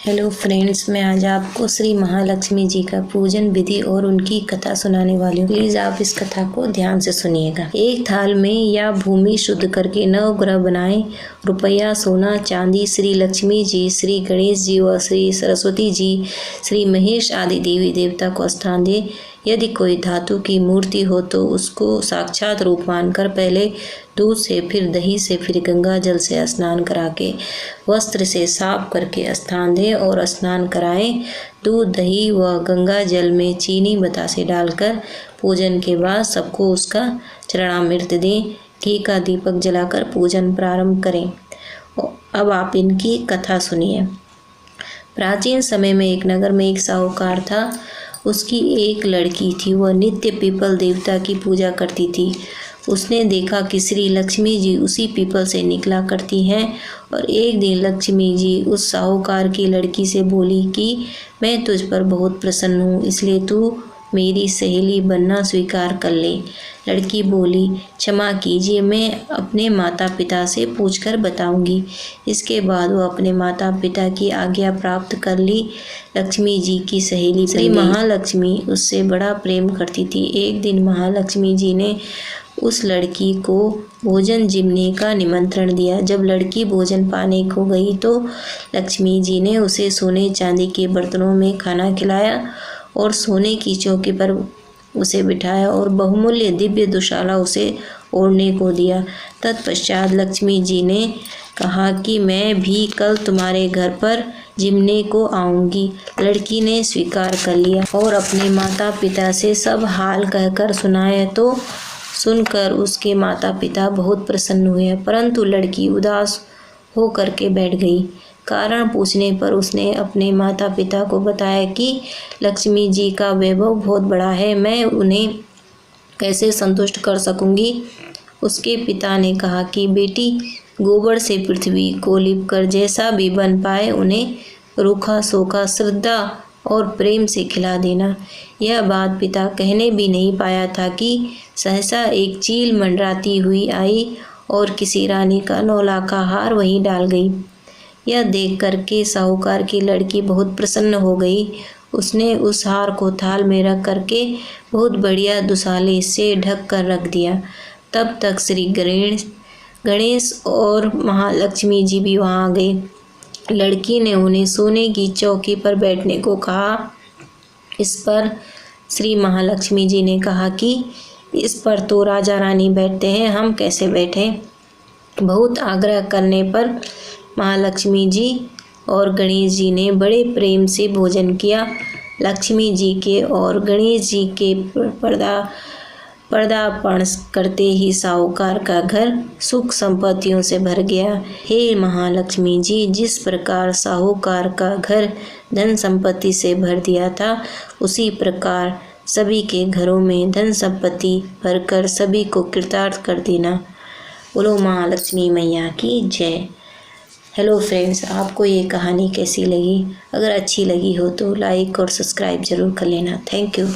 Hello friends, मैं आज आपको श्री महालक्ष्मी जी का पूजन विधि और उनकी कथा सुनाने वाली हूँ। प्लीज आप इस कथा को ध्यान से सुनिएगा। एक थाल में या भूमि शुद्ध करके 9 ग्रह बनाए। रुपया, सोना, चांदी, श्री लक्ष्मी जी, श्री गणेश जी व श्री सरस्वती जी, श्री महेश आदि देवी देवता को स्थान दे। यदि कोई धातु की मूर्ति हो तो उसको साक्षात रूप मानकर पहले दूध से, फिर दही से, फिर गंगा जल से स्नान करा के वस्त्र से साफ करके स्थान दे और स्नान कराएं। दूध, दही व गंगा जल में चीनी बतासे डालकर पूजन के बाद सबको उसका चरणामृत दें। घी का दीपक जलाकर पूजन प्रारंभ करें। अब आप इनकी कथा सुनिए। प्राचीन समय में एक नगर में एक साहूकार था। उसकी एक लड़की थी। वह नित्य पीपल देवता की पूजा करती थी। उसने देखा कि श्री लक्ष्मी जी उसी पीपल से निकला करती हैं और एक दिन लक्ष्मी जी उस साहूकार की लड़की से बोली कि मैं तुझ पर बहुत प्रसन्न हूँ, इसलिए तू मेरी सहेली बनना स्वीकार कर ले। लड़की बोली, क्षमा कीजिए, मैं अपने माता पिता से पूछकर बताऊंगी। इसके बाद वो अपने माता पिता की आज्ञा प्राप्त कर ली। लक्ष्मी जी की सहेली श्री महालक्ष्मी उससे बड़ा प्रेम करती थी। एक दिन महालक्ष्मी जी ने उस लड़की को भोजन जिमने का निमंत्रण दिया। जब लड़की भोजन पाने को गई तो लक्ष्मी जी ने उसे सोने चांदी के बर्तनों में खाना खिलाया और सोने की चौकी पर उसे बिठाया और बहुमूल्य दिव्य दुशाला उसे ओढ़ने को दिया। तत्पश्चात लक्ष्मी जी ने कहा कि मैं भी कल तुम्हारे घर पर जिमने को आऊंगी। लड़की ने स्वीकार कर लिया और अपने माता पिता से सब हाल कहकर सुनाया। तो सुनकर उसके माता पिता बहुत प्रसन्न हुए, परंतु लड़की उदास हो करके बैठ गई। कारण पूछने पर उसने अपने माता पिता को बताया कि लक्ष्मी जी का वैभव बहुत बड़ा है, मैं उन्हें कैसे संतुष्ट कर सकूंगी। उसके पिता ने कहा कि बेटी, गोबर से पृथ्वी को लिपकर जैसा भी बन पाए उन्हें रूखा सूखा श्रद्धा और प्रेम से खिला देना। यह बात पिता कहने भी नहीं पाया था कि सहसा एक चील मंडराती हुई आई और किसी रानी का 9 लाख का हार वहीं डाल गई। यह देख करके साहूकार की लड़की बहुत प्रसन्न हो गई। उसने उस हार को थाल में रख करके बहुत बढ़िया दुशाले से ढक कर रख दिया। तब तक श्री गणेश और महालक्ष्मी जी भी वहाँ आ गए। लड़की ने उन्हें सोने की चौकी पर बैठने को कहा। इस पर श्री महालक्ष्मी जी ने कहा कि इस पर तो राजा रानी बैठते हैं, हम कैसे बैठें। बहुत आग्रह करने पर महालक्ष्मी जी और गणेश जी ने बड़े प्रेम से भोजन किया। लक्ष्मी जी के और गणेश जी के पदार्पण करते ही साहूकार का घर सुख संपत्तियों से भर गया। हे महालक्ष्मी जी, जिस प्रकार साहूकार का घर धन संपत्ति से भर दिया था, उसी प्रकार सभी के घरों में धन संपत्ति भरकर सभी को कृतार्थ कर देना। बोलो महालक्ष्मी मैया की जय। हेलो फ्रेंड्स, आपको ये कहानी कैसी लगी? अगर अच्छी लगी हो तो लाइक और सब्सक्राइब जरूर कर लेना। Thank you.